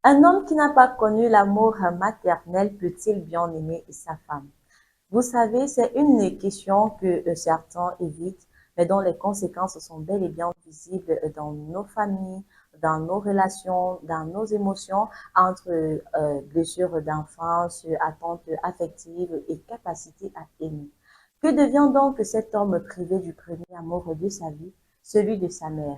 Un homme qui n'a pas connu l'amour maternel peut-il bien aimer sa femme? Vous savez, c'est une question que certains évitent, mais dont les conséquences sont bel et bien visibles dans nos familles, dans nos relations, dans nos émotions, entre blessures d'enfance, attentes affectives et capacité à aimer. Que devient donc cet homme privé du premier amour de sa vie, celui de sa mère?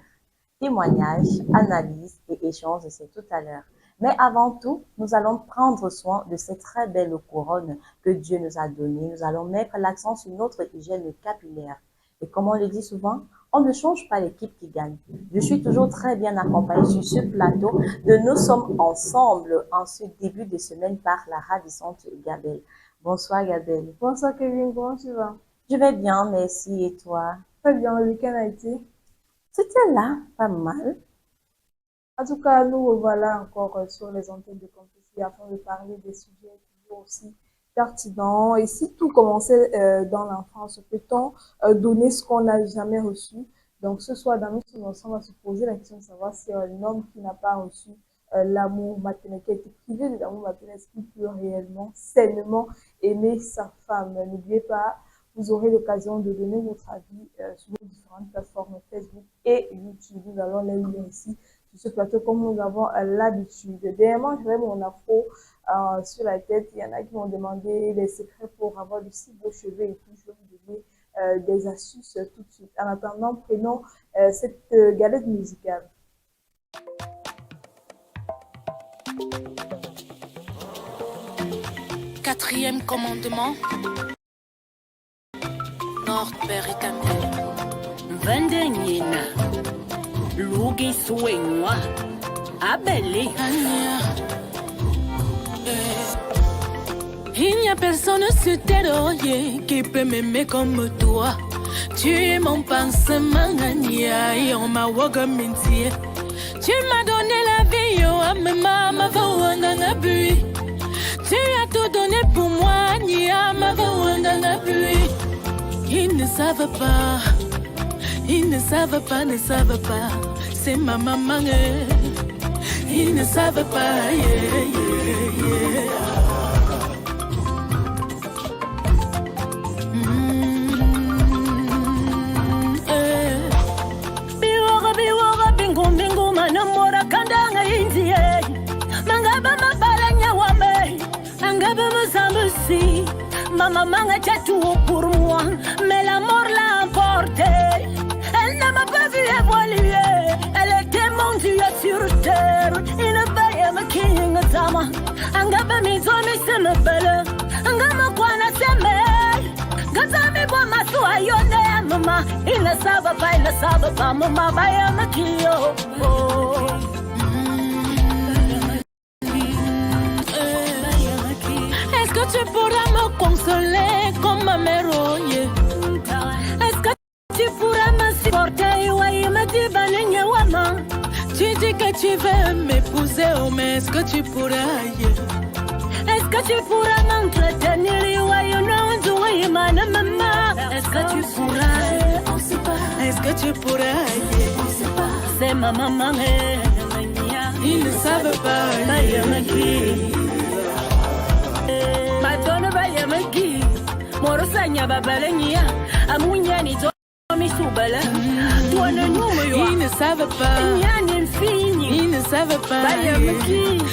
Témoignages, analyses et échanges, c'est tout à l'heure. Mais avant tout, nous allons prendre soin de cette très belle couronne que Dieu nous a donnée. Nous allons mettre l'accent sur notre hygiène capillaire. Et comme on le dit souvent, on ne change pas l'équipe qui gagne. Je suis toujours très bien accompagnée sur ce plateau de Nous sommes ensemble en ce début de semaine par la ravissante Gabelle. Bonsoir Gabelle. Bonsoir Kevin, comment tu vas? Je vais bien, merci. Et toi? Très bien, le week-end a été. C'était là, pas mal. En tout cas, nous revoilà encore sur les antennes de Campus afin de parler des sujets toujours aussi pertinents. Et si tout commençait dans l'enfance, peut-on donner ce qu'on n'a jamais reçu? Donc, ce soir, dans notre ensemble, on va se poser la question de savoir si un homme qui n'a pas reçu l'amour maternel, qui a été privé de l'amour maternel, est-ce qu'il peut réellement, sainement aimer sa femme? N'oubliez pas, vous aurez l'occasion de donner votre avis sur les différentes plateformes Facebook et YouTube. Nous allons les lire ici sur ce plateau comme nous avons l'habitude. Dernièrement, j'avais mon afro sur la tête. Il y en a qui m'ont demandé les secrets pour avoir de si beaux cheveux et tout. Je vais vous donner des astuces tout de suite. En attendant, prenons cette galette musicale. Quatrième commandement, Notre Père éternel. Vendenina, Lugi Suenwa, Abeli Anya. Il n'y a personne sur terre qui peut m'aimer comme toi. Tu es mon pansement, Anya, et on m'a wagaminti. Tu m'as donné la vie, oh, ma vawanga bui. Tu as tout donné pour moi, Nia, ma vawanga bui. Ils ne savent pas, ils ne savent pas, ne savent pas. C'est ma maman, ils ne savent pas, yeah, yeah, yeah. Biwoga bingu bingu manamora kandanga inzie. Mangaba mabalanya wame, angaba muzambusi. Ma maman était tout pour moi, mais la mort l'a emporté. Elle ne m'a pas vu évoluer, elle était mon Dieu sur terre. Une belle king zama, angaba mizomi se me belle, angama kwana se me, gazami kwa masu ayone mama. Il ne savent pas, maman baya makio. Est-ce que tu pourras me consoler comme ma mère, oh yeah? Est-ce que tu pourras me supporter, ouais, me dit banane wama? Tu dis que tu veux m'épouser, oh, mais est-ce que tu pourras, yeah? Est-ce que tu pourras m'entretenir, ouais, non, ouais, ma maman? Est-ce que tu pourras, on sait pas. Est-ce que tu pourras, yeah? On sait pas. C'est ma maman, ils ne savent pas, yeah. Madonna Bayamaki, Morosanya Babalania, Amunyani Misubala, ils ne savent pas, ils ne savent pas, Bayamaki.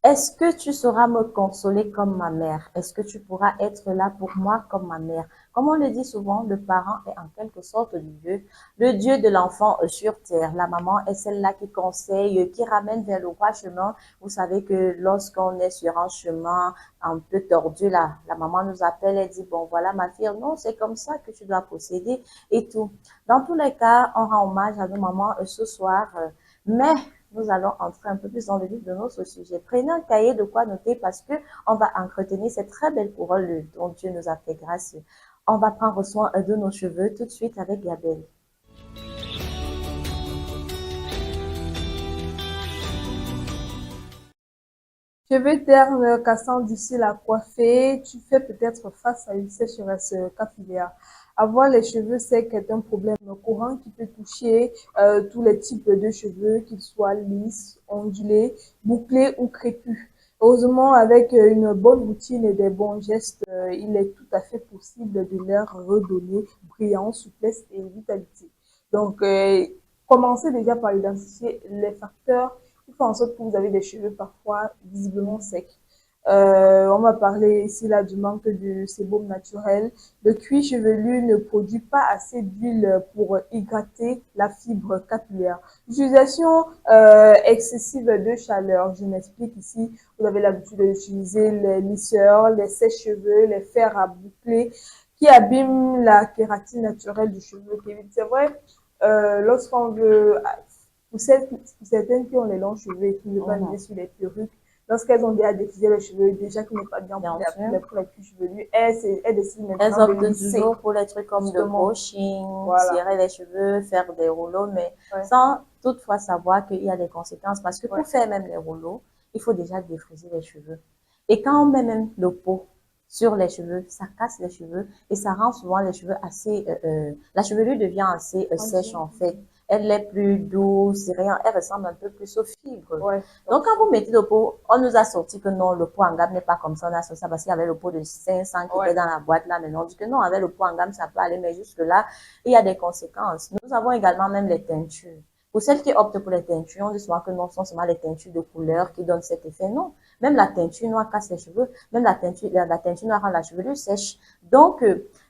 Est-ce que tu sauras me consoler comme ma mère? Est-ce que tu pourras être là pour moi comme ma mère? Comme on le dit souvent, le parent est en quelque sorte le Dieu de l'enfant sur terre. La maman est celle-là qui conseille, qui ramène vers le droit chemin. Vous savez que lorsqu'on est sur un chemin un peu tordu, là, la maman nous appelle et dit, bon, voilà ma fille, non, c'est comme ça que tu dois procéder et tout. Dans tous les cas, on rend hommage à nos mamans ce soir, mais nous allons entrer un peu plus dans le vif de notre sujet. Prenez un cahier de quoi noter parce que on va entretenir cette très belle couronne dont Dieu nous a fait grâce. On va prendre soin de nos cheveux tout de suite avec Gabelle. Cheveux ternes, cassant d'ici la coiffée, tu fais peut-être face à une sécheresse capillaire. Avoir les cheveux secs est un problème courant qui peut toucher tous les types de cheveux, qu'ils soient lisses, ondulés, bouclés ou crépus. Heureusement, avec une bonne routine et des bons gestes, il est tout à fait possible de leur redonner brillance, souplesse et vitalité. Donc, commencez déjà par identifier les facteurs qui font en sorte que vous avez des cheveux parfois visiblement secs. On va parler ici là du manque de sébum naturel. Le cuir chevelu ne produit pas assez d'huile pour hydrater la fibre capillaire. L'utilisation excessive de chaleur. Je m'explique ici. Vous avez l'habitude d'utiliser les lisseurs, les sèche-cheveux, les fers à boucler qui abîment la kératine naturelle du cheveu. C'est vrai, lorsqu'on veut, pour certaines qui ont les longs cheveux et qui ne veulent pas miser sur les perruques, lorsqu'elles ont déjà défrisé les cheveux, déjà qui n'est pas bien pour la cuir chevelu, elles décident maintenant de lisser. Toujours pour les trucs comme le brushing, tirer les cheveux, faire des rouleaux, mais sans toutefois savoir qu'il y a des conséquences. Parce que pour faire même les rouleaux, il faut déjà défriser les cheveux. Et quand on met même le pot sur les cheveux, ça casse les cheveux et ça rend souvent les cheveux assez... la chevelure devient assez sèche en fait. Elle est plus douce, rien, elle ressemble un peu plus aux fibres. Donc, quand vous mettez le pot, on nous a sorti que non, le pot en gamme n'est pas comme ça, on a sorti ça parce qu'il y avait le pot de 500 qui était dans la boîte là, mais non, on dit que non, avec le pot en gamme, ça peut aller, mais jusque là, il y a des conséquences. Nous avons également même les teintures. Pour celles qui optent pour les teintures, on dit souvent que non, ce sont seulement les teintures de couleur qui donnent cet effet. Non, même la teinture noire casse les cheveux, même la teinture noire rend la chevelure sèche. Donc,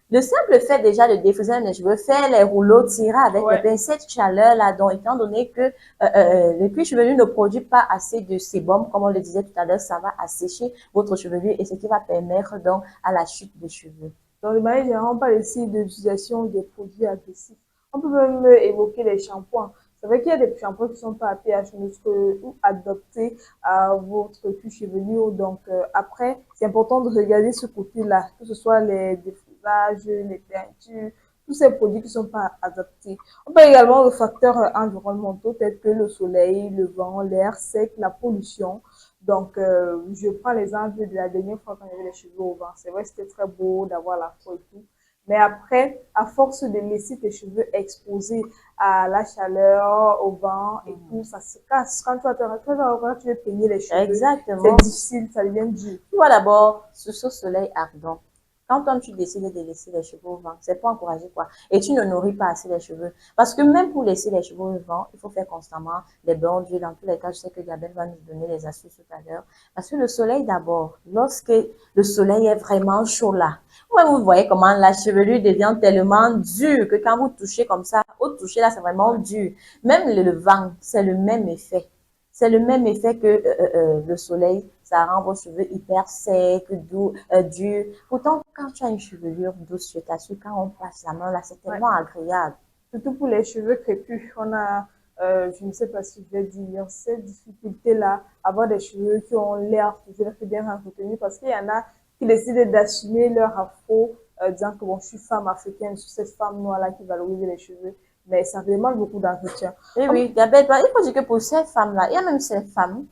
le simple fait déjà de défriser les cheveux, faire les rouleaux, tirer avec les pinces, cette chaleur-là, donc étant donné que le cuir chevelu ne produit pas assez de sébum, comme on le disait tout à l'heure, ça va assécher votre chevelure et ce qui va permettre donc à la chute des cheveux. Donc, de manière générale, on parle ici de l'utilisation des produits agressifs. On peut même évoquer les shampoings. C'est vrai qu'il y a des shampoings qui ne sont pas à pH neutre ou adaptés à votre cuir chevelu. Donc, après, c'est important de regarder ce côté-là, que ce soit les défrisages, les teintures, tous ces produits qui ne sont pas adaptés. On parle également de facteurs environnementaux tels que le soleil, le vent, l'air sec, la pollution. Donc, je prends l'exemple de la dernière fois quand j'avais les cheveux au vent. C'est vrai, c'était très beau d'avoir la peau et tout. Mais après, à force de laisser tes cheveux exposés à la chaleur, au vent et tout, ça se casse. Quand tu veux peigner les cheveux, c'est difficile, ça devient dur. Tu vois d'abord, ce soleil ardent. Quand toi, tu décides de laisser les cheveux au vent, c'est pour encourager quoi? Et tu ne nourris pas assez les cheveux. Parce que même pour laisser les cheveux au vent, il faut faire constamment des bains d'huile. Dans tous les cas, je sais que Gabelle va nous donner les astuces tout à l'heure. Parce que le soleil d'abord, lorsque le soleil est vraiment chaud là, vous voyez comment la chevelure devient tellement dure que quand vous touchez comme ça, au toucher là, c'est vraiment dur. Même le vent, c'est le même effet. C'est le même effet que le soleil, ça rend vos cheveux hyper secs, doux, durs. Pourtant, quand tu as une chevelure douce, je t'assure, quand on passe la main là, c'est tellement agréable. Surtout pour les cheveux crépus, on a, je ne sais pas si je vais dire, cette difficulté-là, avoir des cheveux qui ont l'air bien entretenus, parce qu'il y en a qui décident d'assumer leur afro, disant que bon, je suis femme africaine, je suis cette femme noire-là qui valorise les cheveux. Mais ça demande beaucoup d'entretien. Oui, Gabelle, il faut dire que pour ces femmes-là, il y a même ces femmes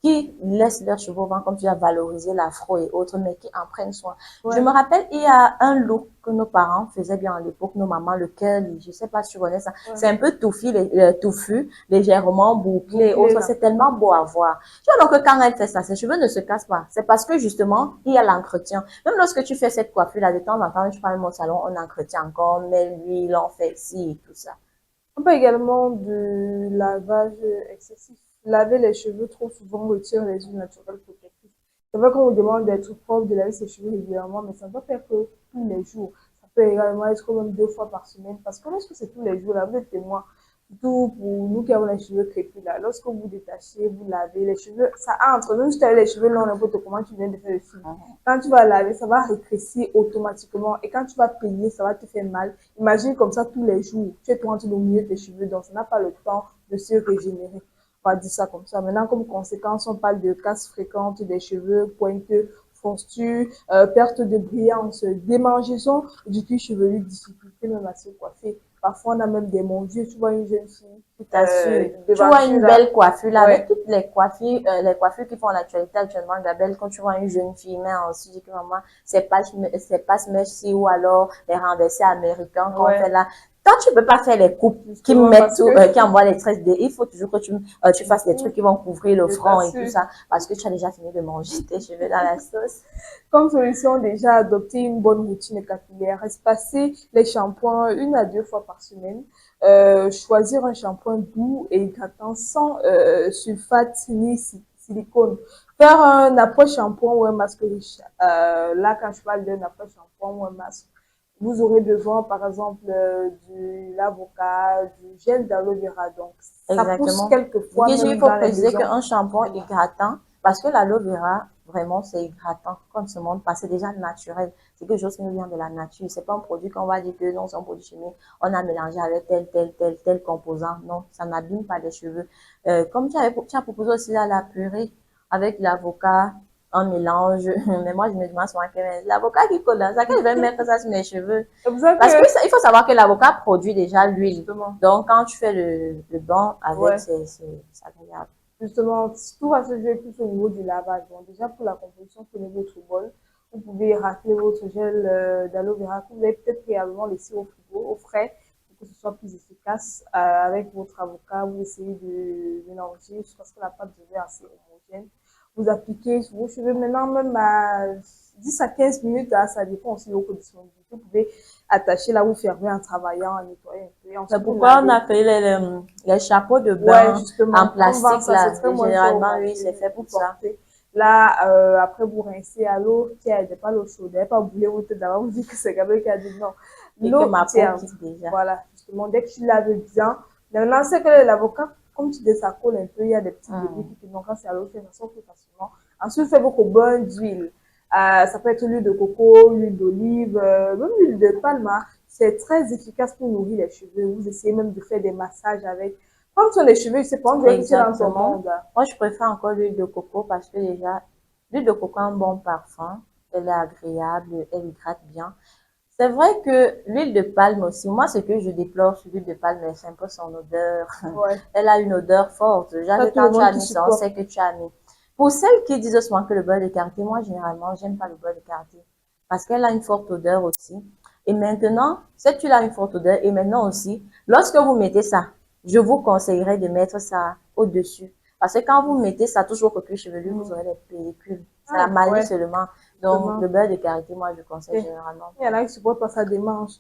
qui laissent leurs cheveux au vent, comme tu as valorisé l'afro et autres, mais qui en prennent soin. Je me rappelle, il y a un look que nos parents faisaient bien à l'époque, nos mamans, le curly, je sais pas si tu connais ça. C'est un peu touffu, légèrement bouclé et autres. C'est tellement beau à voir. Tu vois, donc, quand elle fait ça, ses cheveux ne se cassent pas. C'est parce que, justement, il y a l'entretien. Même lorsque tu fais cette coiffure-là, de temps en temps, je parle de mon salon, on entretient encore, on met l'huile, on fait ci et tout ça. On parle également de lavage excessif. Laver les cheveux trop souvent retire les huiles naturelles protectrices. C'est vrai qu'on vous demande d'être propre, de laver ses cheveux régulièrement, mais ça ne doit faire que tous les jours. Ça peut également être même 2 fois par semaine, parce que lorsque c'est tous les jours, là, vous êtes témoin. Surtout pour nous qui avons les cheveux crépus, là. Lorsque vous détachez, vous lavez les cheveux, ça entre. Même si tu as les cheveux longs, n'importe comment, tu viens de faire le fil. Quand tu vas laver, ça va rétrécir automatiquement. Et quand tu vas peigner, ça va te faire mal. Imagine comme ça tous les jours. Tu es en train de mouiller tes cheveux, donc ça n'a pas le temps de se régénérer. On va dire ça comme ça. Maintenant, comme conséquence, on parle de casse fréquente des cheveux, pointeux, fonstures, perte de brillance, démangeaison du cuir chevelu, difficulté même à se coiffer. Parfois, on a même des mon-dieu, tu vois une jeune fille. Tout à fait. Tu Devant vois tu une là. belle coiffure là, Ouais. avec toutes les coiffures qui font l'actualité actuellement, Gabelle, quand tu vois une jeune fille, mais ensuite, tu dis que maman, c'est pas Smash ou alors les renversés américains qu'on Ouais. fait là. Toi, tu peux pas faire les coupes qui Justement, mettent parce tout, que qui envoient les tresses. Il faut toujours que tu fasses des trucs qui vont couvrir le je front et tout t'assure. ça, parce que tu as déjà fini de manger tes cheveux dans la sauce. Comme solution, déjà adopter une bonne routine capillaire, espacer les shampoings 1 à 2 fois par semaine, choisir un shampoing doux et hydratant sans sulfate ni silicone, faire un après-shampoing ou un masque riche. Là, quand je parle d'un après-shampoing ou un masque, vous aurez besoin, par exemple, de l'avocat, du gel d'aloe vera. Donc, ça pousse Exactement. quelquefois Dégagé, il même faut dans les préciser maisons. qu'un shampoing hydratant, parce que l'aloe vera, vraiment, c'est hydratant, comme ce monde, parce que c'est déjà naturel. C'est quelque chose qui nous vient de la nature. C'est pas un produit qu'on va dire que non, c'est un produit chimique. On a mélangé avec tel composant. Non, ça n'abîme pas les cheveux. Comme tu as proposé aussi là, la purée avec l'avocat, un mélange. Mais moi, je me demande souvent que l'avocat qui colle dans ça, quand je vais mettre ça sur mes cheveux, C'est pour ça parce que que, il faut savoir que l'avocat produit déjà l'huile. justement, Donc, quand tu fais le bain avec, ouais. c'est agréable. Justement, tout va se jouer plus au niveau du lavage. Bon, déjà, pour la composition, prenez votre bol. Vous pouvez racler votre gel d'aloe vera que vous avez peut-être réellement laissé au frigo, au frais, pour que ce soit plus efficace. Avec votre avocat, vous essayez de mélanger jusqu'à ce que la pâte devienne assez homogène. Vous appliquez sur vos cheveux. Maintenant, même à 10 à 15 minutes, hein, ça dépend aussi de vos conditions. Vous pouvez attacher là, vous fermez en travaillant, en nettoyant un peu. Et C'est ensuite, vous pourquoi on lavez. a fait les chapeaux de Ouais, bain en justement, on vend plastique ça, c'est là. très moins cher au Généralement, oui, marché, c'est fait pour vous ça. portez. Là, après, vous rincez à l'eau tiède, pas l'eau chaude, pas bouler votre tête d'avant, vous dites que c'est Gabriel qui a dit non. Et que L'eau ma peau tiède, quitte déjà. voilà, justement, dès que tu laves bien, maintenant, c'est que l'avocat, comme tu dis, ça colle un peu, il y a des petits débris qui te donc quand c'est à l'eau tiède, ça sort plus facilement. Ensuite, faites votre bain d'huile. Ça peut être l'huile de coco, l'huile d'olive, même l'huile de palme, hein. C'est très efficace pour nourrir les cheveux. Vous essayez même de faire des massages avec. Comme sur les cheveux, c'est pas, on dirait que tu es dans ton Exactement. monde. Moi, je préfère encore l'huile de coco parce que déjà, l'huile de coco a un bon parfum. Elle est agréable, elle hydrate bien. C'est vrai que l'huile de palme aussi, moi, ce que je déplore sur l'huile de palme, c'est un peu son odeur. Ouais. Elle a une odeur forte. Déjà Pas que tout le quand tu as monde qui mis ça, on supporte. sait que tu as mis. Pour celles qui disent souvent que le beurre de karité, moi, généralement, j'aime pas le beurre de karité parce qu'elle a une forte odeur aussi. Et maintenant, cette huile a une forte odeur. Et maintenant aussi, lorsque vous mettez ça, je vous conseillerais de mettre ça au-dessus. Parce que quand vous mettez ça toujours au cuir chevelu, vous aurez des pellicules. Ça la Ah, malie ouais, seulement. Donc, justement. le beurre de karité, moi, je conseille Ok. généralement Il y en pas. a qui supportent pas sa démarche.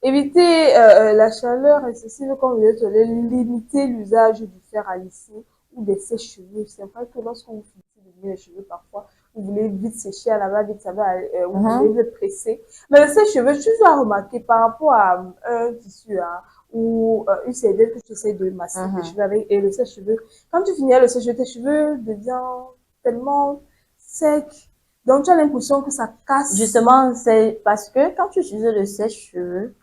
Éviter la chaleur excessive, comme je disais, limiter l'usage du fer à lisser ou des sèche-cheveux. C'est vrai que lorsqu'on vous finissez de limer les cheveux, parfois, vous voulez vite sécher à la main, vite, ça va, vous voulez Mhm. vite presser. Mais le sèche-cheveux, tu dois remarquer par rapport à un tissu, hein, ou une serviette que tu essaies de masser tes Mhm. cheveux avec, et le sèche-cheveux. Quand tu finis le sèche-cheveux, tes cheveux deviennent tellement secs. Donc, tu as l'impression que ça casse. Justement, c'est parce que quand tu utilises le sèche-cheveux,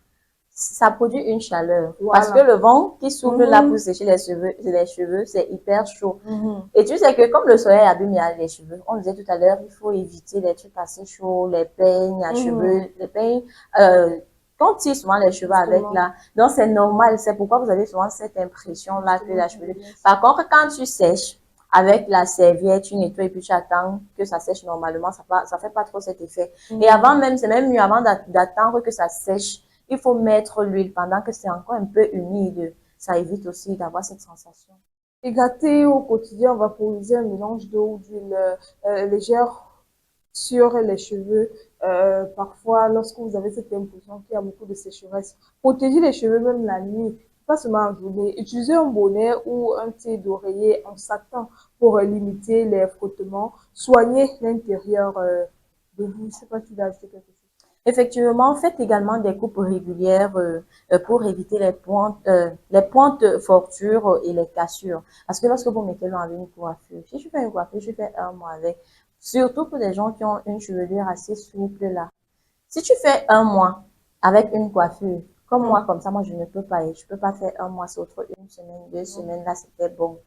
ça produit une chaleur. Parce que Voilà. le vent qui souffle là pour Mhm. sécher les cheveux, c'est hyper chaud. Mhm. Et tu sais que comme le soleil abîme les cheveux, on disait tout à l'heure, il faut éviter les trucs assez chauds, les peignes à cheveux, Mhm. les peignes, euh, qu'on tire souvent les cheveux avec Justement. là. Donc c'est normal, c'est pourquoi vous avez souvent cette impression là que Justement, la tu cheveux. dis ça. Par contre, quand tu sèches avec la serviette, tu nettoies et puis tu attends que ça sèche normalement, ça fait pas trop cet effet. Et Mhm. avant même, c'est même mieux avant d'attendre que ça sèche, il faut mettre l'huile pendant que c'est encore un peu humide. Ça évite aussi d'avoir cette sensation. Et gâter au quotidien, vaporiser un mélange d'eau ou d'huile légère sur les cheveux. Parfois, lorsque vous avez cette impression qu'il y a beaucoup de sécheresse, protégez les cheveux même la nuit, pas seulement en journée. Utilisez un bonnet ou un thé d'oreiller en satin pour limiter les frottements. Soignez l'intérieur de vous. Je ne sais pas si vous avez ajouté quelque chose. Effectivement, faites également des coupes régulières pour éviter les pointes fortures et les cassures. Parce que lorsque vous mettez l'eau avec une coiffure, si je fais une coiffure, je fais un mois avec. Surtout pour les gens qui ont une chevelure assez souple là. Si tu fais un mois avec une coiffure, comme moi, comme ça, moi je ne peux pas. Je peux pas faire un mois, c'est autre une semaine, 2 semaines, là c'était bon.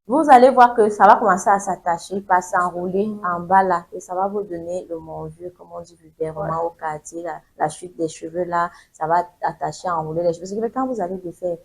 vous allez voir que ça va commencer à s'attacher, pas s'enrouler en bas là, et ça va vous donner le mon-vieux, comme on dit vulgairement au quartier, la chute des cheveux là, ça va attacher, enrouler les cheveux. Ce qui fait que quand vous allez les faire,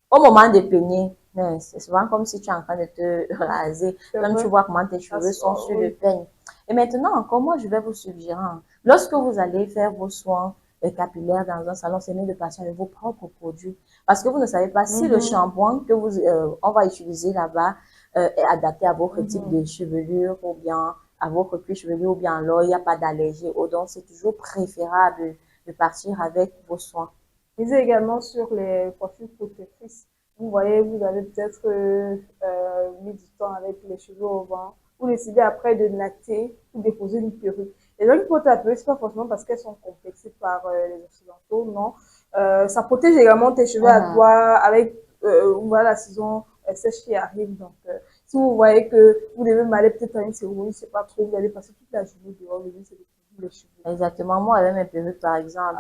au moment de peigner, c'est souvent comme si tu es en train de te raser. Même tu vois comment tes cheveux sont sur le peigne. Et maintenant, encore, moi, je vais vous suggérer, lorsque vous allez faire vos soins capillaires dans un salon, c'est mieux de passer avec vos propres produits. Parce que vous ne savez pas si le shampoing que on va utiliser là-bas est adapté à votre type de chevelure ou bien à votre cuir chevelu ou bien alors il n'y a pas d'allergie. Donc, c'est toujours préférable de partir avec vos soins. Misez également sur les coiffures protectrices. Vous voyez, vous avez peut-être mis du temps avec les cheveux au vent. Vous décidez après de natter ou déposer une perruque. Les gens qui portent la perruque, c'est pas forcément parce qu'elles sont complexées par les occidentaux, non. Ça protège également tes cheveux à toi avec voilà, la saison sèche qui arrive. Donc, si vous voyez que vous devez m'aller peut-être à une cérémonie, c'est pas trop, vous allez passer toute la journée dehors, le but c'est de couvrir les cheveux. Exactement. Moi, avec mes perruques, par exemple.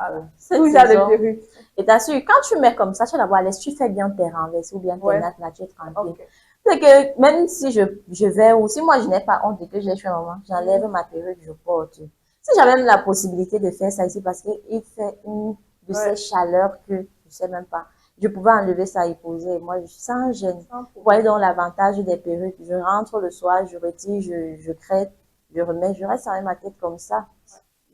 Oui, j'ai des perruques. Et t'assures, quand tu mets comme ça, tu vas voir, tu fais bien tes renversés ou bien tes nattes là, tu es tranquille. Okay. C'est que même si je vais, ou si moi je n'ai pas honte et que j'ai chez maman, j'enlève ma perruque, je porte. Si j'avais même la possibilité de faire ça ici, parce qu'il fait une de ces chaleurs que je sais même pas, je pouvais enlever ça et poser. Moi, sans gêne. Vous voyez donc l'avantage des perruques. Je rentre le soir, je retire, je crête, je remets, je reste avec ma tête comme ça.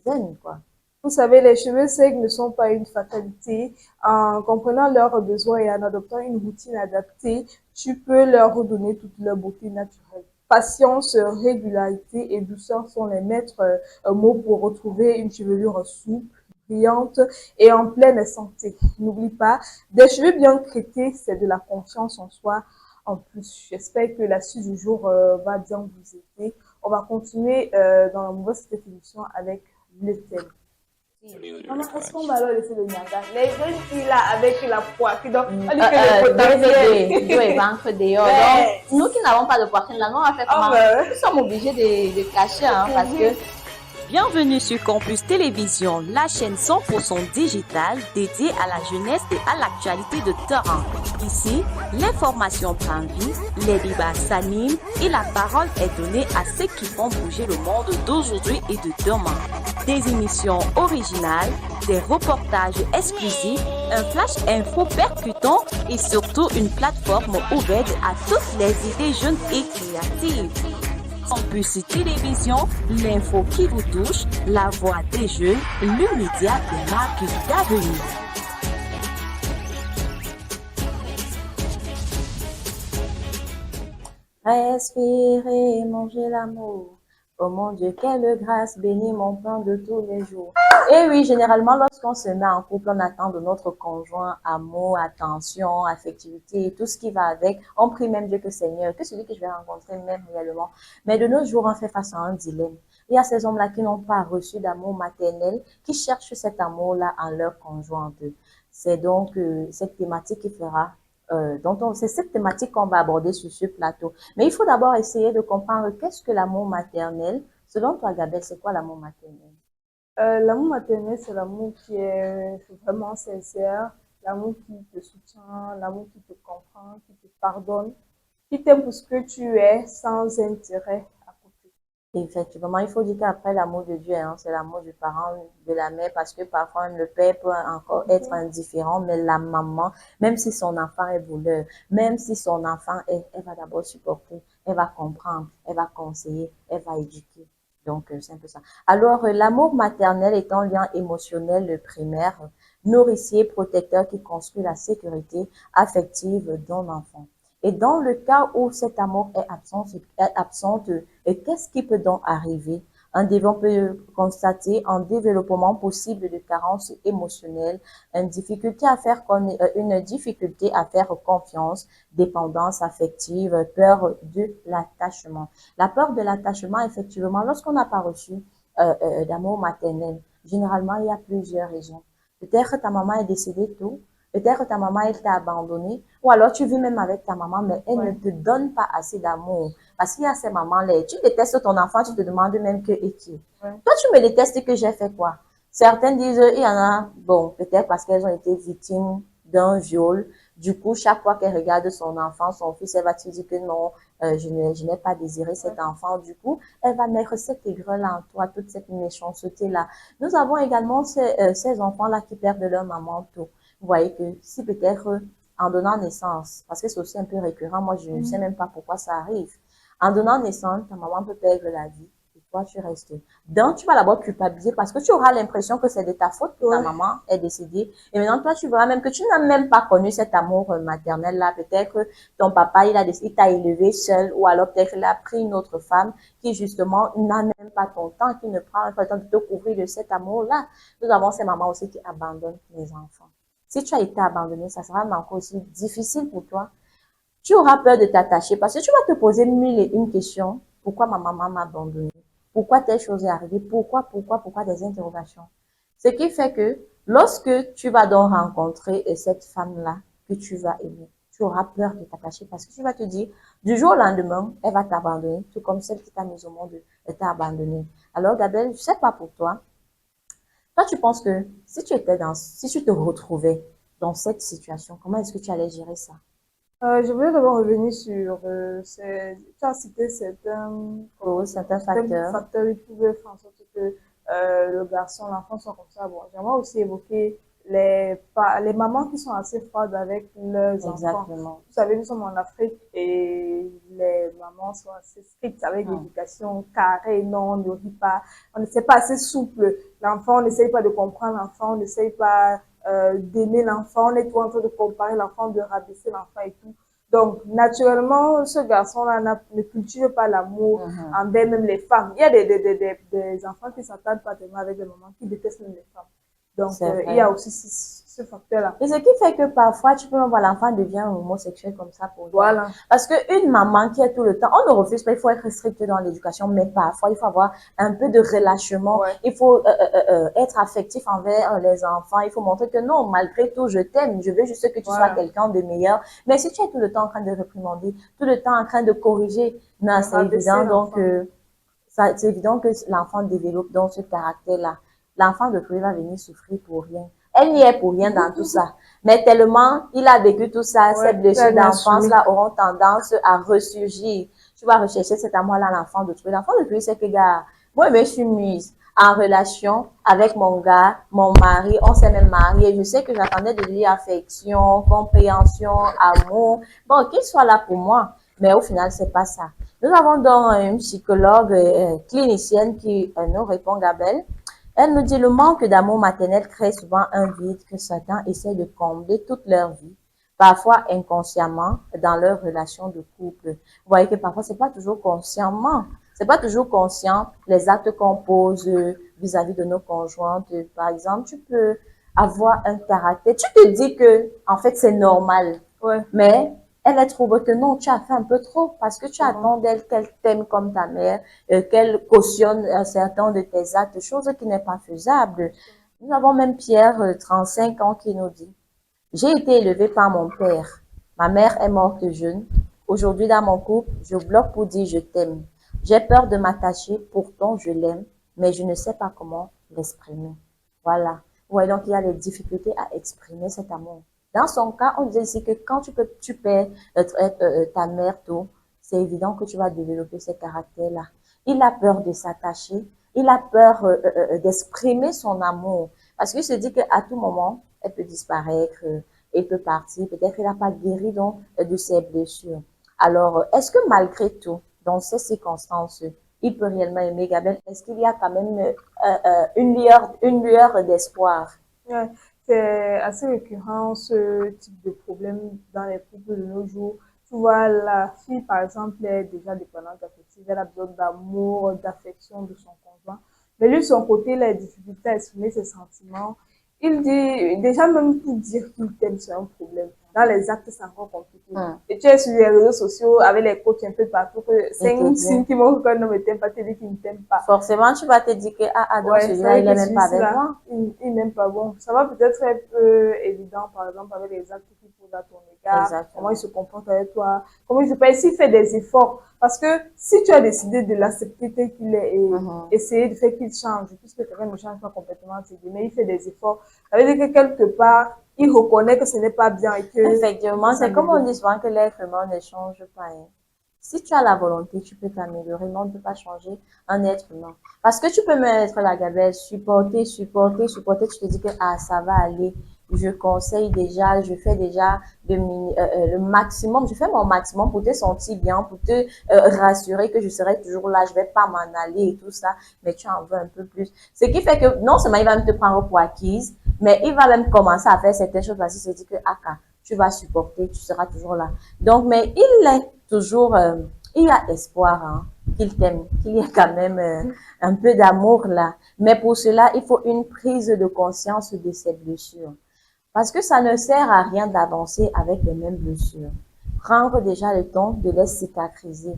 Zen, quoi. Vous savez, les cheveux secs ne sont pas une fatalité. En comprenant leurs besoins et en adoptant une routine adaptée, tu peux leur redonner toute leur beauté naturelle. Patience, régularité et douceur sont les maîtres mots pour retrouver une chevelure souple, brillante et en pleine santé. N'oublie pas, des cheveux bien traités, c'est de la confiance en soi. En plus, j'espère que la suite du jour va bien vous aider. On va continuer dans la nouvelle émission avec le thème. Maman, est-ce qu'on va alors laisser le nyanga? Les jeunes filles là, avec la poitrine, donc on dit que le potentiel. Deux et ventre dehors. Donc, nous qui n'avons pas de poitrine là, nous on va faire comment? Nous sommes obligés de cacher, parce que... Bienvenue sur Campus Télévision, la chaîne 100% digitale dédiée à la jeunesse et à l'actualité de terrain. Ici, l'information prend vie, les débats s'animent et la parole est donnée à ceux qui font bouger le monde d'aujourd'hui et de demain. Des émissions originales, des reportages exclusifs, un flash info percutant et surtout une plateforme ouverte à toutes les idées jeunes et créatives. Campus Télévision, l'info qui vous touche, la voix des jeunes, le média des marques d'avenir. Respirez, mangez l'amour. Oh mon Dieu, quelle grâce, bénis mon pain de tous les jours. Et oui, généralement, lorsqu'on se met en couple, on attend de notre conjoint amour, attention, affectivité, tout ce qui va avec. On prie même Dieu que Seigneur, que celui que je vais rencontrer même réellement. Mais de nos jours, on fait face à un dilemme. Il y a ces hommes-là qui n'ont pas reçu d'amour maternel, qui cherchent cet amour-là en leur conjointe. C'est donc cette thématique qui fera c'est cette thématique qu'on va aborder sur ce plateau. Mais il faut d'abord essayer de comprendre qu'est-ce que l'amour maternel. Selon toi, Gabelle, c'est quoi l'amour maternel? L'amour maternel, c'est l'amour qui est vraiment sincère, l'amour qui te soutient, l'amour qui te comprend, qui te pardonne, qui t'aime pour ce que tu es sans intérêt à côté. Effectivement, il faut dire qu'après l'amour de Dieu, c'est l'amour du parent, de la mère, parce que parfois même le père peut encore être indifférent, mais la maman, même si son enfant est voleur, même si son enfant elle va d'abord supporter, elle va comprendre, elle va conseiller, elle va éduquer. Donc, c'est un peu ça. Alors, l'amour maternel est un lien émotionnel primaire, nourricier, protecteur qui construit la sécurité affective d'un enfant. Et dans le cas où cet amour est absente, qu'est-ce qui peut donc arriver? Un développement peut constater un développement possible de carence émotionnelle, une difficulté à faire confiance, dépendance affective, peur de l'attachement. La peur de l'attachement, effectivement, lorsqu'on n'a pas reçu d'amour maternel, généralement, il y a plusieurs raisons. Peut-être que ta maman est décédée tôt. Peut-être que ta maman, elle t'a abandonné. Ou alors, tu vis même avec ta maman, mais elle ne te donne pas assez d'amour. Parce qu'il y a ces mamans-là, tu détestes ton enfant, tu te demandes même que et qui. Toi, tu me détestes que j'ai fait quoi? Certaines disent, il y en a, bon, peut-être parce qu'elles ont été victimes d'un viol. Du coup, chaque fois qu'elle regarde son enfant, son fils, elle va te dire que non, je n'ai pas désiré cet enfant. Du coup, elle va mettre cette aigreur-là en toi, toute cette méchanceté-là. Nous avons également ces enfants-là qui perdent leur maman tôt. Vous voyez que si peut-être en donnant naissance, parce que c'est aussi un peu récurrent, moi je ne sais même pas pourquoi ça arrive. En donnant naissance, ta maman peut perdre la vie et toi tu restes. Donc tu vas d'abord culpabiliser parce que tu auras l'impression que c'est de ta faute que ta maman est décédée. Et maintenant toi tu verras même que tu n'as même pas connu cet amour maternel-là. Peut-être ton papa il t'a élevé seul ou alors peut-être il a pris une autre femme qui justement n'a même pas ton temps, qui ne prend pas le temps de te couvrir de cet amour-là. Nous avons ces mamans aussi qui abandonnent les enfants. Si tu as été abandonné, ça sera encore aussi difficile pour toi. Tu auras peur de t'attacher parce que tu vas te poser mille et une questions. Pourquoi ma maman m'a abandonné? Pourquoi telle chose est arrivée? Pourquoi des interrogations? Ce qui fait que lorsque tu vas donc rencontrer cette femme-là que tu vas aimer, tu auras peur de t'attacher parce que tu vas te dire, du jour au lendemain, elle va t'abandonner, tout comme celle qui t'a mise au monde, elle t'a abandonné. Alors, Gabriel, je sais pas pour toi, toi, tu penses que si tu te retrouvais dans cette situation, comment est-ce que tu allais gérer ça? Je voulais d'abord revenir sur, tu as cité Certains certains facteurs. facteurs qui pouvaient faire en sorte que le garçon, l'enfant soit comme ça. Bon, j'aimerais aussi évoquer les mamans qui sont assez froides avec leurs enfants. Exactement. Vous savez, nous sommes en Afrique et les mamans sont assez strictes avec l'éducation carrée. Non, on ne rit pas. On ne sait pas assez souple. L'enfant, on n'essaye pas de comprendre l'enfant, on n'essaye pas d'aimer l'enfant, on est tout en train de comparer l'enfant, de rabaisser l'enfant et tout. Donc, naturellement, ce garçon-là ne cultive pas l'amour envers même les femmes. Il y a des enfants qui s'attardent pas tellement avec des mamans qui détestent même les femmes. Donc, il y a aussi ce facteur-là. Et ce qui fait que parfois, tu peux voir l'enfant devient homosexuel comme ça pour toi. Voilà. Parce qu'une maman qui est tout le temps, on ne refuse pas, il faut être strict dans l'éducation, mais parfois, il faut avoir un peu de relâchement. Ouais. Il faut être affectif envers les enfants. Il faut montrer que non, malgré tout, je t'aime. Je veux juste que tu sois quelqu'un de meilleur. Mais si tu es tout le temps en train de réprimander, tout le temps en train de corriger, non, c'est évident. Donc, c'est évident que l'enfant développe dans ce caractère-là. L'enfant de Chloé va venir souffrir pour rien. Elle n'y est pour rien dans tout ça. Mais tellement il a vécu tout ça, ces blessures d'enfance-là auront tendance à ressurgir. Tu vas rechercher cet amour-là à l'enfant de Chloé. L'enfant de Chloé, c'est que, gars, moi, je suis mise en relation avec mon gars, mon mari, on s'est même mariés. Je sais que j'attendais de lui affection, compréhension, amour. Bon, qu'il soit là pour moi. Mais au final, c'est pas ça. Nous avons donc une psychologue clinicienne qui nous répond, Gabelle. Elle nous dit le manque d'amour maternel crée souvent un vide que certains essaient de combler toute leur vie, parfois inconsciemment dans leur relation de couple. Vous voyez que parfois c'est pas toujours consciemment, c'est pas toujours conscient les actes qu'on pose vis-à-vis de nos conjointes. Par exemple, tu peux avoir un caractère, tu te dis que en fait c'est normal, mais elle trouve que non, tu as fait un peu trop parce que tu attends d'elle qu'elle t'aime comme ta mère, qu'elle cautionne un certain de tes actes, chose qui n'est pas faisable. Nous avons même Pierre, 35 ans, qui nous dit, j'ai été élevé par mon père. Ma mère est morte jeune. Aujourd'hui, dans mon couple, je bloque pour dire je t'aime. J'ai peur de m'attacher, pourtant je l'aime, mais je ne sais pas comment l'exprimer. Voilà. Ouais, donc il y a des difficultés à exprimer cet amour. Dans son cas, on disait ici que quand tu perds ta mère tôt, c'est évident que tu vas développer ce caractère-là. Il a peur de s'attacher, il a peur d'exprimer son amour. Parce qu'il se dit qu'à tout moment, elle peut disparaître, elle peut partir, peut-être qu'il n'a pas guéri donc, de ses blessures. Alors, est-ce que malgré tout, dans ces circonstances, il peut réellement aimer Gabriel? Est-ce qu'il y a quand même une lueur d'espoir? Ouais. C'est assez récurrent ce type de problème dans les couples de nos jours. Tu vois, la fille, par exemple, est déjà dépendante affective, elle a besoin d'amour, d'affection de son conjoint. Mais lui, de son côté, il a des difficultés à exprimer ses sentiments. Il dit, déjà même pour dire qu'il t'aime, c'est un problème. Dans les actes, c'est encore compliqué. Et tu es sur les réseaux sociaux avec les coachs un peu partout, que c'est un signe qui montre qu'un homme ne t'aime pas, tu dis qu'il ne t'aime pas. Forcément, tu vas te dire que, donc celui-là, il n'est même pas avec moi. Il n'aime pas. Bon, ça va peut-être être un peu évident, par exemple, avec les actes qu'il pose à ton égard. Exactement. Comment il se comporte avec toi. Comment il se passe, s'il fait des efforts. Parce que si tu as décidé de l'accepter tel qu'il est et essayer de faire qu'il change, puisque quelqu'un ne change pas complètement, mais il fait des efforts. Ça veut dire que quelque part, il reconnaît que ce n'est pas bien et que... Effectivement, c'est comme on dit souvent que l'être humain ne change pas. Hein. Si tu as la volonté, tu peux t'améliorer, mais on ne peut pas changer un être humain. Parce que tu peux mettre la gabelle, supporter, supporter, supporter, tu te dis que ah, ça va aller. Je conseille déjà, je fais déjà le maximum, je fais mon maximum pour te sentir bien, pour te rassurer que je serai toujours là, je vais pas m'en aller et tout ça, mais tu en veux un peu plus. Ce qui fait que non seulement il va même te prendre pour acquise, mais il va même commencer à faire certaines choses parce qu'il se dit que ah, tu vas supporter, tu seras toujours là. Donc, mais il est toujours, il y a espoir hein, qu'il t'aime, qu'il y a quand même un peu d'amour là. Mais pour cela, il faut une prise de conscience de ces blessures. Parce que ça ne sert à rien d'avancer avec les mêmes blessures. Prendre déjà le temps de les cicatriser.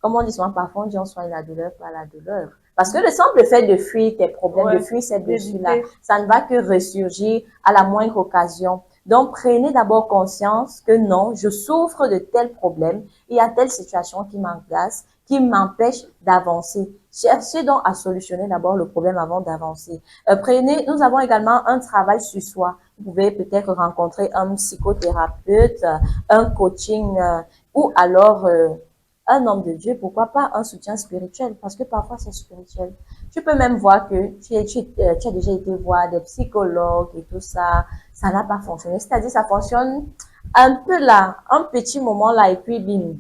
Comme on dit souvent, parfois on dit on soigne la douleur par la douleur. Parce que le simple fait de fuir tes problèmes, de fuir ces blessures-là, ça ne va que ressurgir à la moindre occasion. Donc, prenez d'abord conscience que non, je souffre de tel problème, il y a telle situation qui m'agace, qui m'empêche d'avancer. Cherchez donc à solutionner d'abord le problème avant d'avancer. Nous avons également un travail sur soi. Vous pouvez peut-être rencontrer un psychothérapeute, un coaching ou alors un homme de Dieu, pourquoi pas un soutien spirituel, parce que parfois c'est spirituel. Tu peux même voir que tu as déjà été voir des psychologues et tout ça, ça n'a pas fonctionné. C'est-à-dire ça fonctionne un peu là, un petit moment là et puis bim,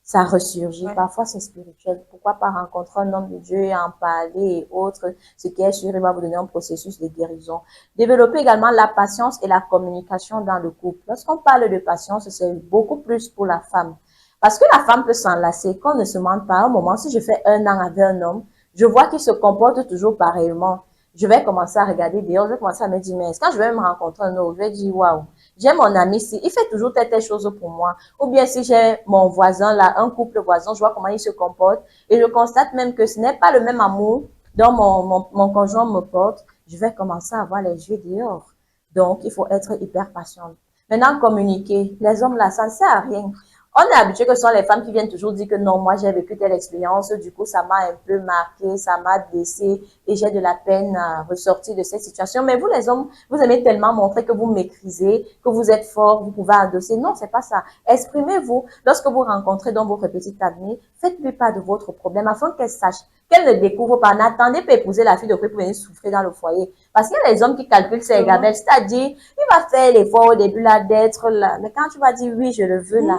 ça ressurgit. Ouais. Parfois c'est spirituel. Pourquoi pas rencontrer un homme de Dieu et en parler et autres, ce qui est sûr, il va vous donner un processus de guérison. Développer également la patience et la communication dans le couple. Lorsqu'on parle de patience, c'est beaucoup plus pour la femme. Parce que la femme peut s'enlacer, qu'on ne se mente pas. À un moment, si je fais 1 an avec un homme, je vois qu'il se comporte toujours pareillement. Je vais commencer à regarder dehors, je vais commencer à me dire, mais quand je vais me rencontrer un autre, je vais dire, waouh, j'ai mon ami ici, il fait toujours telle chose pour moi. Ou bien si j'ai mon voisin là, un couple voisin, je vois comment il se comporte et je constate même que ce n'est pas le même amour dont mon conjoint me porte. Je vais commencer à avoir les yeux dehors. Donc, il faut être hyper patiente. Maintenant, communiquer. Les hommes là, ça ne sert à rien. On est habitué que ce sont les femmes qui viennent toujours dire que non, moi j'ai vécu telle expérience, du coup ça m'a un peu marqué, ça m'a blessé et j'ai de la peine à ressortir de cette situation. Mais vous les hommes, vous aimez tellement montrer que vous maîtrisez, que vous êtes fort, vous pouvez endosser. Non, c'est pas ça. Exprimez-vous. Lorsque vous rencontrez dans votre petite amie, faites-lui part de votre problème afin qu'elle sache, qu'elle ne découvre pas. N'attendez pas épouser la fille de pour venir souffrir dans le foyer. Parce qu'il y a les hommes qui calculent ces gabelles, c'est-à-dire, il va faire l'effort au début là d'être là. Mais quand tu vas dire oui, je le veux là,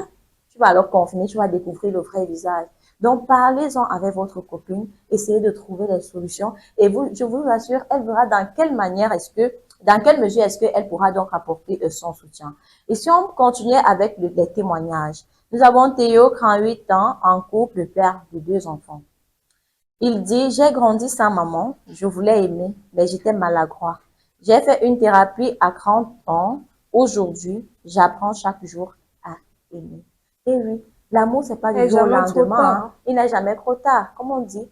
tu vas alors confiner, tu vas découvrir le vrai visage. Donc, parlez-en avec votre copine, essayez de trouver les solutions et je vous assure, elle verra dans quelle mesure est-ce qu'elle pourra donc apporter son soutien. Et si on continue avec les témoignages, nous avons Théo, 38 ans, en couple, père de 2 enfants. Il dit, j'ai grandi sans maman, je voulais aimer, mais j'étais maladroit. J'ai fait une thérapie à 30 ans. Aujourd'hui, j'apprends chaque jour à aimer. Et oui, l'amour, c'est pas du jour au lendemain. Hein. Il n'est jamais trop tard. Comme on dit,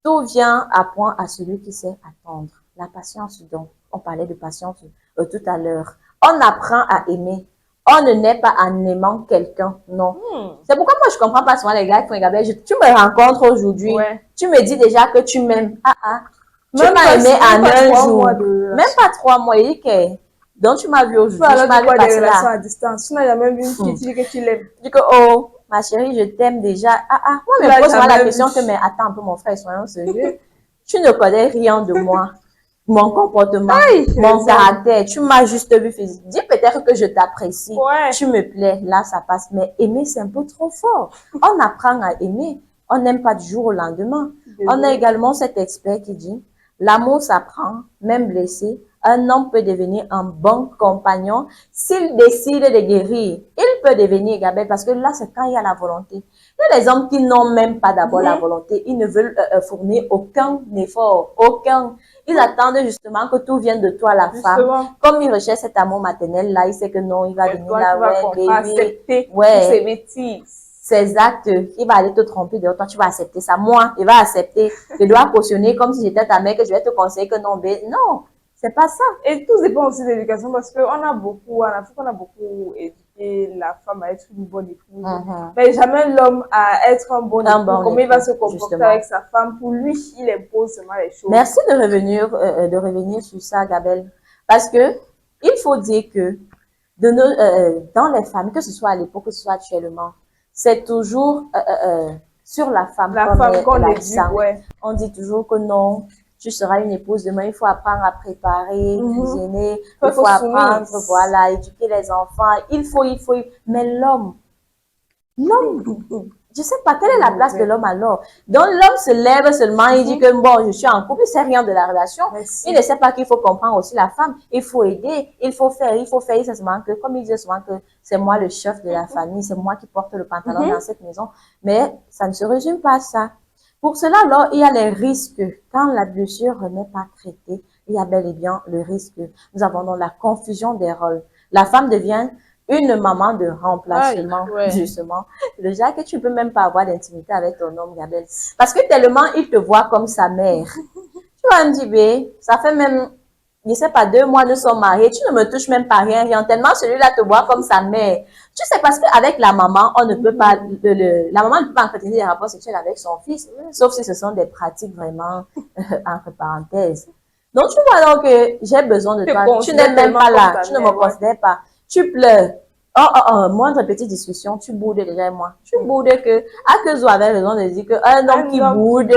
tout vient à point à celui qui sait attendre. La patience, donc. On parlait de patience tout à l'heure. On apprend à aimer. On ne naît pas en aimant quelqu'un. Non. C'est pourquoi moi, je comprends pas souvent les gars qui font regarder. Tu me rencontres aujourd'hui. Ouais. Tu me dis déjà que tu m'aimes. Tu m'as aimé en un jour. Même pas 3 mois. Il dit que... Donc, tu m'as vu aujourd'hui, tu m'as vu passer là. À distance. Tu n'as jamais vu une fille qui dit que tu l'aimes. Tu dis que, oh, ma chérie, je t'aime déjà. Moi, mais pose-moi la question que, mais attends un peu, mon frère, soyons sérieux. Tu ne connais rien de moi. Mon comportement, mon caractère. Tu m'as juste vu physique. Dis peut-être que je t'apprécie. Ouais. Tu me plais. Là, ça passe. Mais aimer, c'est un peu trop fort. On apprend à aimer. On n'aime pas du jour au lendemain. On a également cet expert qui dit, l'amour s'apprend, même blessé. Un homme peut devenir un bon compagnon s'il décide de guérir. Il peut devenir Gabelle parce que là, c'est quand il y a la volonté. Il y a des hommes qui n'ont même pas d'abord la volonté. Ils ne veulent fournir aucun effort, aucun. Ils attendent justement que tout vienne de toi, la femme. Comme il recherche cet amour maternel, là, il sait que non, il va venir là, accepter ses bêtises. Ces actes, il va aller te tromper de toi, tu vas accepter ça. Moi, il va accepter. Je dois cautionner comme si j'étais ta mère, que je vais te conseiller que non, mais non. C'est pas ça. Et tout dépend aussi de l'éducation parce qu'on a beaucoup, en Afrique, on a beaucoup éduqué la femme à être une bonne épouse. Mais jamais l'homme à être un bon époux. Comment il va se comporter avec sa femme? Pour lui, il impose seulement les choses. Merci de revenir sur ça, Gabelle. Parce que, il faut dire que dans les familles, que ce soit à l'époque, que ce soit actuellement, c'est toujours sur la femme La qu'on femme met qu'on l'accent. éduque, ouais. On dit toujours que non, tu seras une épouse demain, il faut apprendre à préparer, cuisiner, il faut apprendre, soumise. voilà, éduquer les enfants, il faut, mais l'homme, je sais pas, quelle est la place de l'homme alors? Donc l'homme se lève seulement, il dit que bon, je suis en couple, il sait rien de la relation. Merci. Il ne sait pas qu'il faut comprendre aussi la femme. Il faut aider, il faut faire, il sait seulement que, comme il dit souvent que c'est moi le chef de la famille, c'est moi qui porte le pantalon dans cette maison. Mais ça ne se résume pas à ça. Pour cela, alors, il y a les risques. Quand la blessure n'est pas traitée, il y a bel et bien le risque. Nous avons donc la confusion des rôles. La femme devient une maman de remplacement, justement. Le genre que tu peux même pas avoir d'intimité avec ton homme, Gabelle. Parce que tellement il te voit comme sa mère. Tu vas me dire, bé, ça fait même, je sais pas, 2 mois nous sommes mariés, tu ne me touches même pas rien, rien. Tellement celui-là te voit comme sa mère. Tu sais, parce qu'avec la maman, on ne peut pas, la maman ne peut pas entretenir des rapports sexuels avec son fils, sauf si ce sont des pratiques vraiment, entre parenthèses. Donc, tu vois donc que j'ai besoin de toi. Tu n'es même pas là. Tu ne me considères pas. Tu pleures. Moindre petite discussion, tu boudes déjà moi. Tu boudes que, Akezo avait raison de dire qu'un homme qui boude,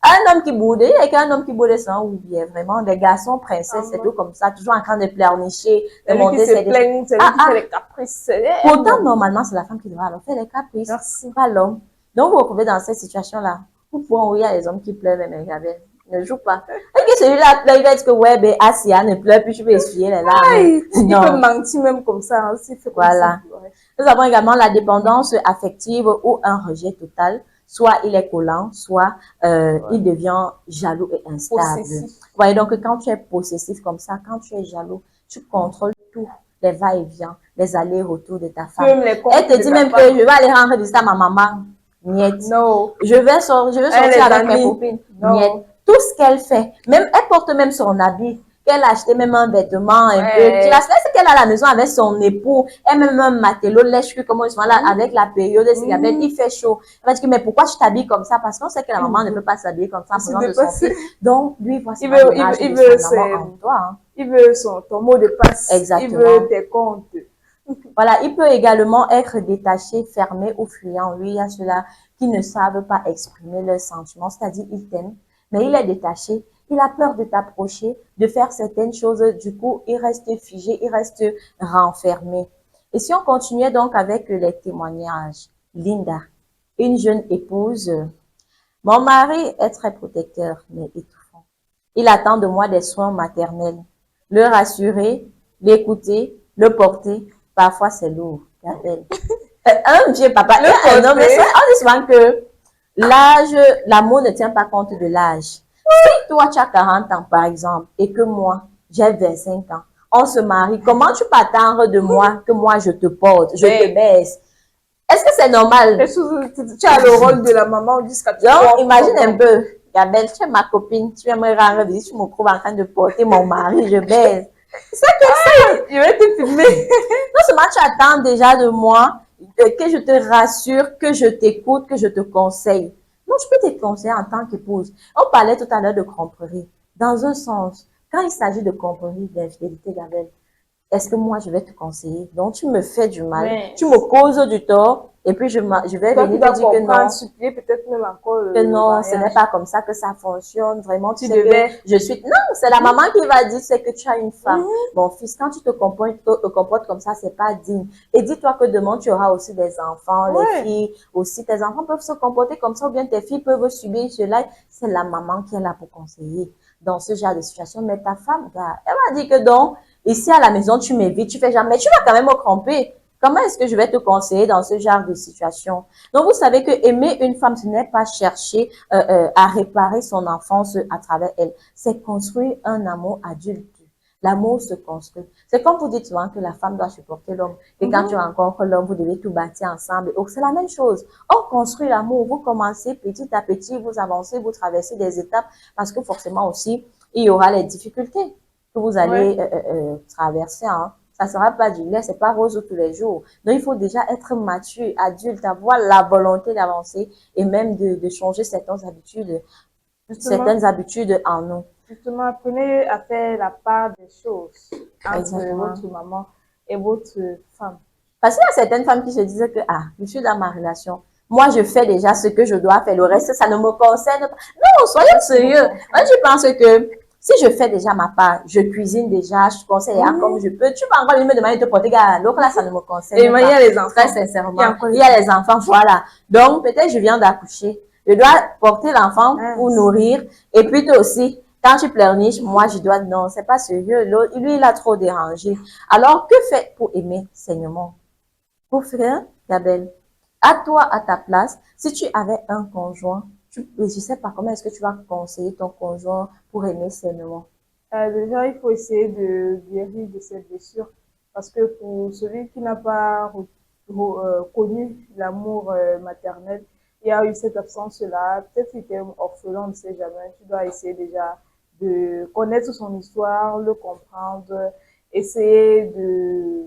un homme qui boude, il y a qu'un homme qui boude sans ou bien vraiment, des garçons princesses, c'est tout comme ça, toujours en train de pleurnicher, de monter ses plaintes, c'est lui qui fait les caprices. Pourtant, normalement, c'est la femme qui doit alors faire les caprices, pas l'homme. Donc, vous vous retrouvez dans cette situation-là. Vous pouvez où il y a des hommes qui pleurent, mais Gabriel, ne joue pas. Et que celui-là pleure, il va dire que ouais, ben, Asia ne pleure plus, je vais essuyer les larmes. Il peut mentir même comme ça, hein, voilà. Nous avons également la dépendance affective ou un rejet total. Soit il est collant, soit il devient jaloux et instable. Vous voyez, donc quand tu es possessif comme ça, quand tu es jaloux, tu contrôles tout, les va-et-vient, les allers-retours de ta femme. Elle te dit même que je vais aller rendre visite à ma maman. Niet. Non. Je vais sortir avec mes copines. Niet. Tout ce qu'elle fait, même elle porte même son habit. Qu'elle a acheté même un vêtement un peu. Tu la sais qu'elle a à la maison avec son époux. Elle même un matelot lèche comment ils sont là avec la période. Il fait chaud. Elle va dire mais pourquoi tu t'habilles comme ça? Parce qu'on sait que la maman ne peut pas s'habiller comme ça en présence de son fils. Donc lui voici il veut ton mot de passe. Exactement. Il veut tes comptes. Voilà, il peut également être détaché, fermé ou fuyant. Oui, il y a ceux-là qui ne savent pas exprimer leurs sentiments, c'est-à-dire il t'aime, mais il est détaché. Il a peur de t'approcher, de faire certaines choses. Du coup, il reste figé, il reste renfermé. Et si on continuait donc avec les témoignages, Linda, une jeune épouse, mon mari est très protecteur, mais étouffant. Il attend de moi des soins maternels. Le rassurer, l'écouter, le porter, parfois c'est lourd. Un vieux papa, un homme, on dit souvent que l'âge, l'amour ne tient pas compte de l'âge. Si toi, tu as 40 ans, par exemple, et que moi, j'ai 25 ans, on se marie, comment tu peux attendre de moi que moi, je te porte, je te baisse? Est-ce que c'est normal? Tu as le rôle de la maman jusqu'à tu donc, imagine un peu, Gabelle, tu es ma copine, tu aimerais rendre visite, tu me trouves en train de porter mon mari, je baisse. C'est ça que c'est. Je vais te filmer. Non seulement tu attends déjà de moi, que je te rassure, que je t'écoute, que je te conseille. Non, je peux te conseiller en tant qu'épouse. On parlait tout à l'heure de tromperie. Dans un sens, quand il s'agit de tromperie, d'infidélité, Gabelle, est-ce que moi, je vais te conseiller? Donc, tu me fais du mal, tu me causes du tort, et puis je vais venir te dire que non. Supplier peut-être même encore que non, ce n'est pas comme ça que ça fonctionne. Vraiment, tu sais que je suis... Non, c'est la maman qui va dire, c'est que tu as une femme. Mon fils, quand tu te comportes comme ça, c'est pas digne. Et dis-toi que demain, tu auras aussi des enfants, les filles aussi. Tes enfants peuvent se comporter comme ça, ou bien tes filles peuvent subir cela. C'est la maman qui est là pour conseiller dans ce genre de situation. Mais ta femme, elle va dire que donc, ici à la maison, tu m'évites, tu fais jamais, tu vas quand même me tromper. Comment est-ce que je vais te conseiller dans ce genre de situation? Donc, vous savez que aimer une femme, ce n'est pas chercher à réparer son enfance à travers elle. C'est construire un amour adulte. L'amour se construit. C'est comme vous dites souvent que la femme doit supporter l'homme. Et quand tu rencontres l'homme, vous devez tout bâtir ensemble. Donc, c'est la même chose. On construit l'amour. Vous commencez petit à petit, vous avancez, vous traversez des étapes parce que forcément aussi, il y aura les difficultés que vous allez traverser. Hein. Ça sera pas du lait, c'est pas rose tous les jours. Donc, il faut déjà être mature, adulte, avoir la volonté d'avancer et même de changer certaines habitudes en nous. Justement, apprenez à faire la part des choses entre votre maman et votre femme. Parce qu'il y a certaines femmes qui se disent que, ah, je suis dans ma relation. Moi, je fais déjà ce que je dois faire. Le reste, ça ne me concerne pas. Non, soyons sérieux. Moi, je pense que si je fais déjà ma part, je cuisine déjà, je conseille comme je peux. Tu vas encore venir me demander de te porter garde. Donc là, ça ne me concerne Et pas. il y a les enfants. Très sincèrement. Il y a les enfants, voilà. Donc, peut-être je viens d'accoucher. Je dois porter l'enfant pour nourrir. Et puis toi aussi, quand tu pleurniches, moi, je dois, non, c'est pas sérieux. Lui, il a trop dérangé. Alors, que faire pour aimer sainement? Pour faire, Gabelle, à toi, à ta place, si tu avais un conjoint, je sais pas comment est-ce que tu vas conseiller ton conjoint pour aimer sainement. Déjà, il faut essayer de guérir de ces blessures. Parce que pour celui qui n'a pas connu l'amour maternel, il y a eu cette absence-là. Peut-être qu'il était orphelin, on ne sait jamais. Tu dois essayer déjà de connaître son histoire, le comprendre, essayer de,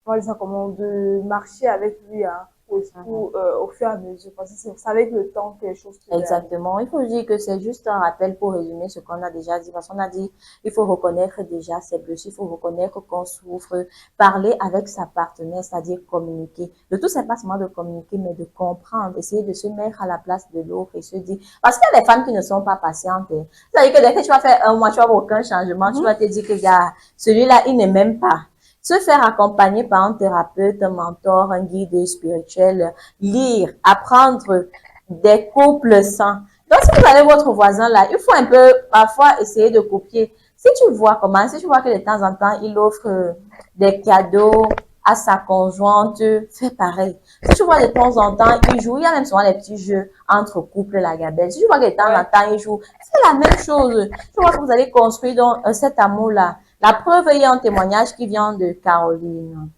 de marcher avec lui, hein, au fur et à mesure. Parce que c'est avec le temps que les choses se Exactement. Il faut dire que c'est juste un rappel pour résumer ce qu'on a déjà dit. Parce qu'on a dit, il faut reconnaître déjà ses blessures, il faut reconnaître qu'on souffre, parler avec sa partenaire, c'est-à-dire communiquer. Le tout, c'est pas seulement de communiquer, mais de comprendre, essayer de se mettre à la place de l'autre et se dire, parce qu'il y a des femmes qui ne sont pas patientes. C'est-à-dire que dès que tu vas faire un mois, tu vas avoir aucun changement, tu vas te dire que, gars, celui-là, il ne m'aime pas. Se faire accompagner par un thérapeute, un mentor, un guide spirituel, lire, apprendre des couples sains. Donc, si vous avez votre voisin là, il faut un peu, parfois, essayer de copier. Si tu vois comment, si tu vois que de temps en temps, il offre des cadeaux à sa conjointe, fais pareil. Si tu vois de temps en temps, il joue, il y a même souvent des petits jeux entre couples, la Gabelle. Si tu vois que de temps en temps, il joue, c'est la même chose. Tu vois que vous allez construire donc, cet amour-là. La preuve, il y a un témoignage qui vient de Caroline,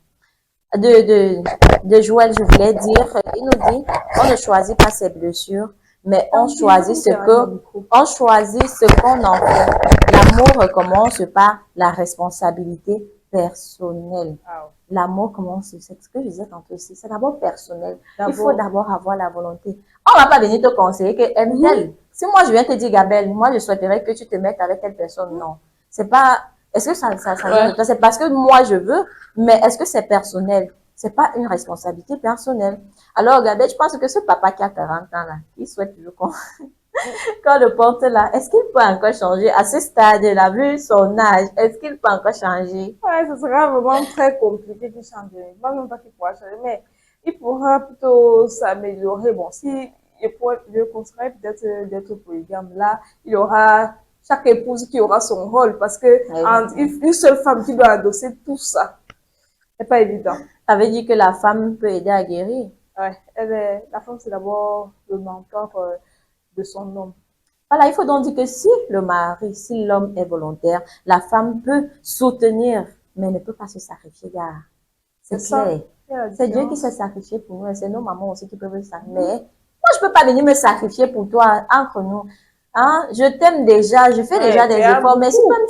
de Joël, je voulais dire. Il nous dit, on ne choisit pas ses blessures, mais on choisit ce qu'on en fait. L'amour commence par la responsabilité personnelle. L'amour commence, c'est ce que je disais tantôt aussi, c'est d'abord personnel. Il faut d'abord avoir la volonté. On va pas venir te conseiller que aime-t-elle. Si moi je viens te dire, Gabelle, moi je souhaiterais que tu te mettes avec telle personne, non. C'est pas, est-ce que ça vient de toi? C'est parce que moi je veux, mais est-ce que c'est personnel? C'est pas une responsabilité personnelle. Alors, Gabelle, je pense que ce papa qui a 40 ans là, il souhaite toujours qu'on le porte là, est-ce qu'il peut encore changer à ce stade-là, vu son âge, est-ce qu'il peut encore changer? Ouais, ce sera vraiment très compliqué de changer. Pas même pas qu'il pourra changer, mais il pourra plutôt s'améliorer. Bon, si je conseillerais peut-être d'être polygame, là, il y aura chaque épouse qui aura son rôle, parce que une seule femme qui doit endosser tout ça, c'est pas évident. Ça veut dire que la femme peut aider à guérir? Ouais, la femme, c'est d'abord le mentor de son homme. Voilà, il faut donc dire que si l'homme est volontaire, la femme peut soutenir, mais ne peut pas se sacrifier, gars. C'est clair. C'est Dieu qui s'est sacrifié pour nous, et c'est nos mamans aussi qui peuvent le sacrifier. Mais moi, je peux pas venir me sacrifier pour toi, entre nous. Hein? Je t'aime déjà, je fais déjà des efforts, mais si même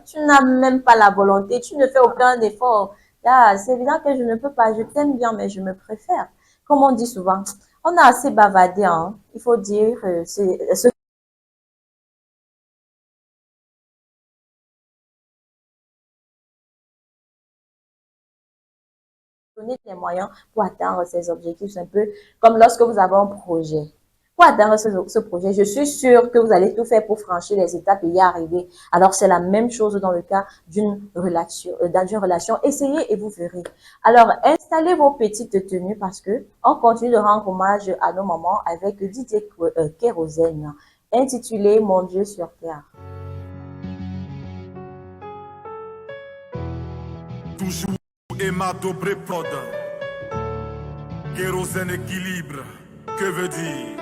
tu n'as même pas la volonté, tu ne fais aucun effort, c'est évident que je ne peux pas. Je t'aime bien, mais je me préfère. Comme on dit souvent, on a assez bavardé, hein. Il faut dire, donner des moyens pour atteindre ces objectifs. C'est un peu comme lorsque vous avez un projet. Pour atteindre ce projet, je suis sûre que vous allez tout faire pour franchir les étapes et y arriver. Alors, c'est la même chose dans le cas d'une relation. Essayez et vous verrez. Alors, installez vos petites tenues parce que on continue de rendre hommage à nos mamans avec Didier Kérosène, intitulé Mon Dieu sur terre. Toujours Emma Dobré Prod. Kérosène équilibre. Que veut dire?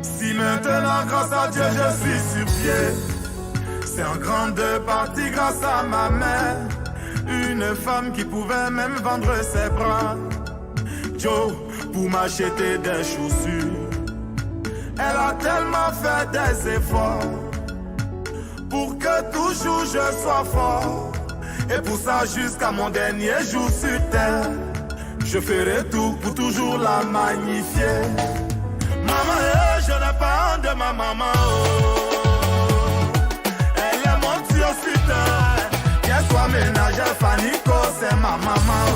Si maintenant, grâce à Dieu, je suis sur pied, c'est en grande partie grâce à ma mère, une femme qui pouvait même vendre ses bras, Joe, pour m'acheter des chaussures. Elle a tellement fait des efforts pour que toujours je sois fort. Et pour ça, jusqu'à mon dernier jour sur terre, je ferai tout pour toujours la magnifier. Maman, je n'ai pas honte de ma maman. Elle est mon Dieu sur terre. Qu'elle soit ménagère, Fanico, c'est ma maman.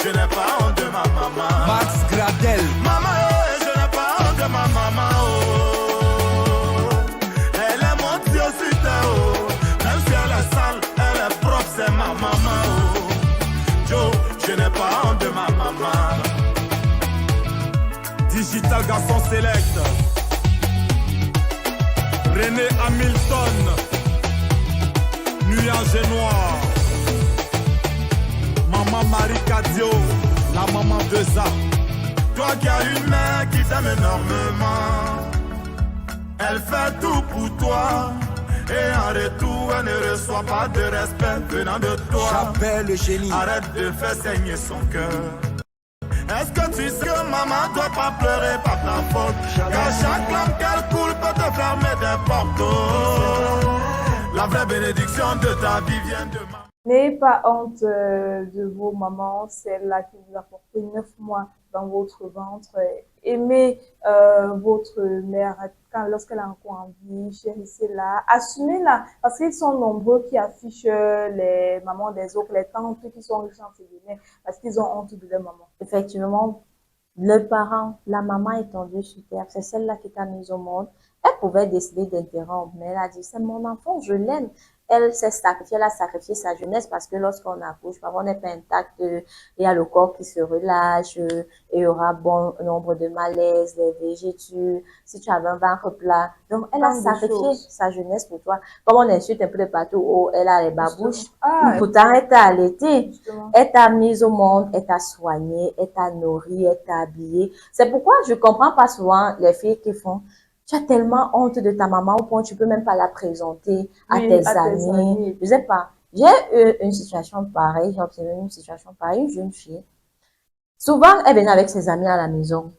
je n'ai pas honte de ma maman. Max Gradel. Maman, je n'ai pas honte de ma maman. Oh. Elle est montée au sud, oh. Même si elle est sale, elle est propre, c'est ma maman. Oh. Joe, je n'ai pas honte de ma maman. Digital garçon select. René Hamilton. Nuage noir. Maman Marie Cadio, la maman de Ça. Toi qui as une mère qui t'aime énormément, elle fait tout pour toi. Et en retour, elle ne reçoit pas de respect venant de toi. J'appelle le génie. Arrête de faire saigner son cœur. Est-ce que tu sais que maman doit pas pleurer par ta faute? Car chaque larme qu'elle coule peut te fermer des portes. Oh, la vraie bénédiction de ta vie vient de maman. N'ayez pas honte de vos mamans, celle-là qui vous a porté 9 mois dans votre ventre. Aimez votre mère lorsqu'elle a encore envie, chérissez-la, assumez-la, parce qu'ils sont nombreux qui affichent les mamans des autres, les tantes qui sont riches en féminin, parce qu'ils ont honte de leur maman. Effectivement, le parent, la maman étendue sur terre, c'est celle-là qui t'a mise au monde. Elle pouvait décider d'interrompre, mais elle a dit, c'est mon enfant, je l'aime. Elle s'est sacrifiée, elle a sacrifié sa jeunesse parce que lorsqu'on accouche, parfois on n'est pas intact, il y a le corps qui se relâche, et il y aura bon nombre de malaises, des végétures, si tu avais un ventre plat. Donc, elle a sacrifié sa jeunesse pour toi. Comme on insulte un peu de partout, oh, elle a les babouches. Pourtant, elle t'a allaité, elle t'a mise au monde, elle t'a soigné, elle t'a nourri, elle t'a habillé. C'est pourquoi je comprends pas souvent les filles qui font tu as tellement honte de ta maman au point où tu peux même pas la présenter à tes amis. Je sais pas. J'ai eu une situation pareille, j'ai observé une situation pareille, une jeune fille. Souvent, elle venait avec ses amis à la maison.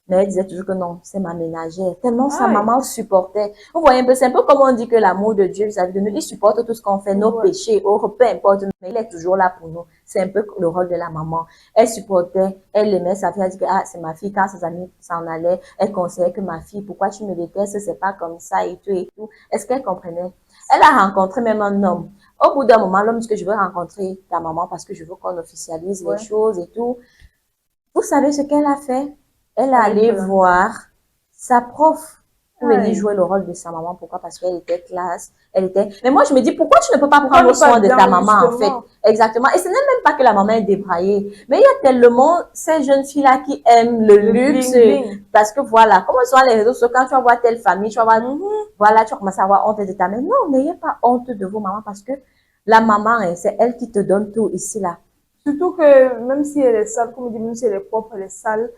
Mais elle disait toujours que non, c'est ma ménagère. Tellement sa maman supportait. Vous voyez un peu, c'est un peu comme on dit que l'amour de Dieu vis-à-vis de nous, il supporte tout ce qu'on fait, nos péchés, peu importe, mais il est toujours là pour nous. C'est un peu le rôle de la maman. Elle supportait, elle aimait sa fille, elle dit que ah, c'est ma fille, quand ses amis s'en allaient, elle conseillait que ma fille, pourquoi tu me détestes, c'est pas comme ça et tout et tout. Est-ce qu'elle comprenait? Elle a rencontré même un homme. Au bout d'un moment, l'homme dit que je veux rencontrer ta maman parce que je veux qu'on officialise les choses et tout. Vous savez ce qu'elle a fait? Elle est allée voir sa prof pour venir jouer le rôle de sa maman. Pourquoi? Parce qu'elle était classe. Elle était... Mais moi, je me dis, pourquoi tu ne peux pas prendre soin de ta maman, en fait? Exactement. Et ce n'est même pas que la maman est débraillée. Mais il y a tellement ces jeunes filles-là qui aiment le luxe. Parce que voilà, comme sur les réseaux sociaux, quand tu vas voir telle famille, tu vas voir, voilà, tu vas commencer à avoir honte de ta mère. Non, n'ayez pas honte de vos mamans parce que la maman, c'est elle qui te donne tout ici, là. Surtout que même si elle est sale, comme on dit, même si elle est propre, elle est sale,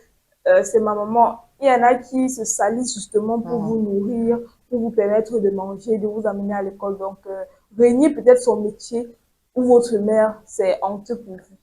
c'est ma maman. Il y en a qui se salissent justement pour vous nourrir, pour vous permettre de manger, de vous amener à l'école. Donc, renier peut-être son métier ou votre mère, c'est honteux pour vous.